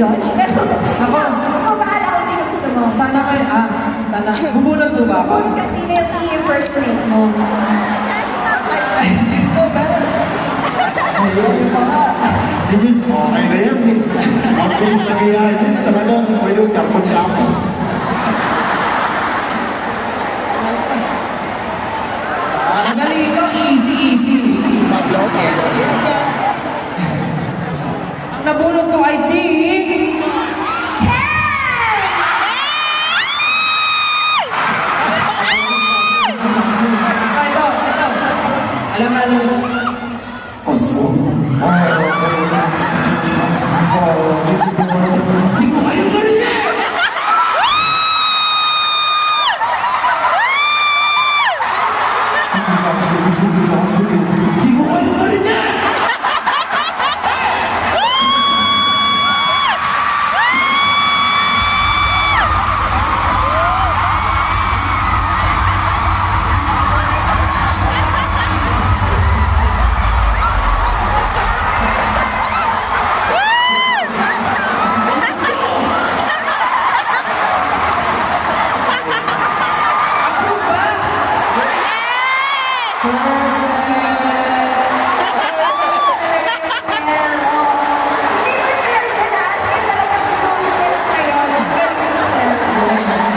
mag-judge. Pero, Ako. ikaw bahala kung sino gusto mo. Sana kayo, sana. Bubunod mo ba ako? Kung ka sino yung i-impersonate mo. Ayun pa. Sige, okay na yan eh. Ang bilis na kaya yun. Talagang pwede yung kapon-kapon. Ang galing ito, easy. Ang nabunod ko ay si... Ito. Alam na. Osmo. Hindi ko kayo marinig! Hindi ko kayo marinig!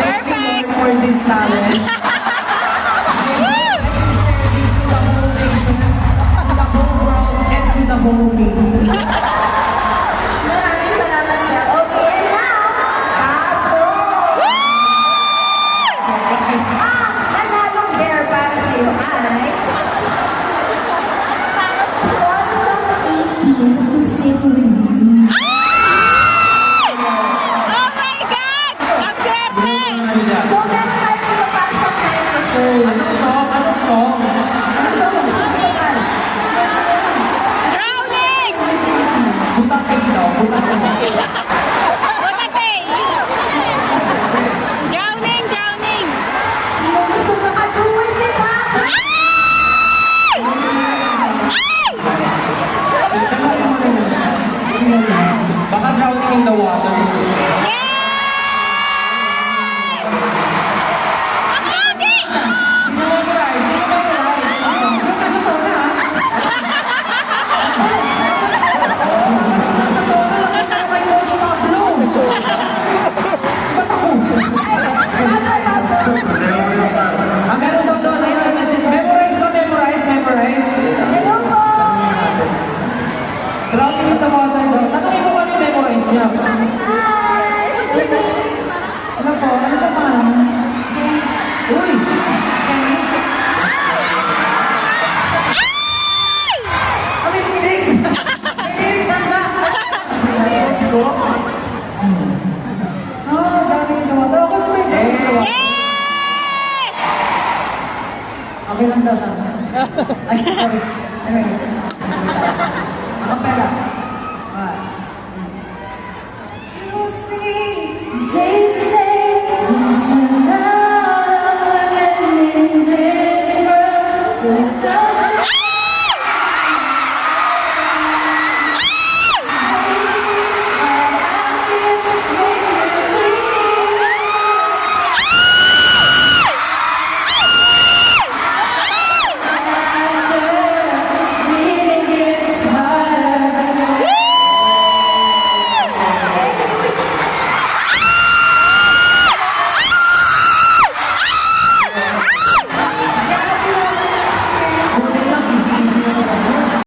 Thank you, Lord, for this talent. To the whole world and to the whole me. Maraming salamat ka. Okay, and now, Papo! Nanalong bear para sa'yo ay Consum 18 to sing with you. Oh my God! Ang swerte! So, meron tayo pumapasok microphone. Anong song? Anong song gusto mo ba? Drowning! Butatay daw, butatay. Butatay! Drowning! Sino gusto makatuwan si Papo? Baka drowning in the water. Ang lagi! Sino memorize? Yung nasa tona, ha? Nasa tona lang tayo kay Coach Pablo. Ba't ako? Papo! Meron daw doon. Memorize ba? Memorize? Hello po! Drowning in the water daw. Tanongin mo kami memorize niya. Hi! What's your name? Alam po, ano ba pangalan mo? Uy! Kami kinig! Kinig, sanda! Ko? Drowning in the water. Okay ba yun? Yes! Okay lang daw, sanda. Ay, sorry. Anyway.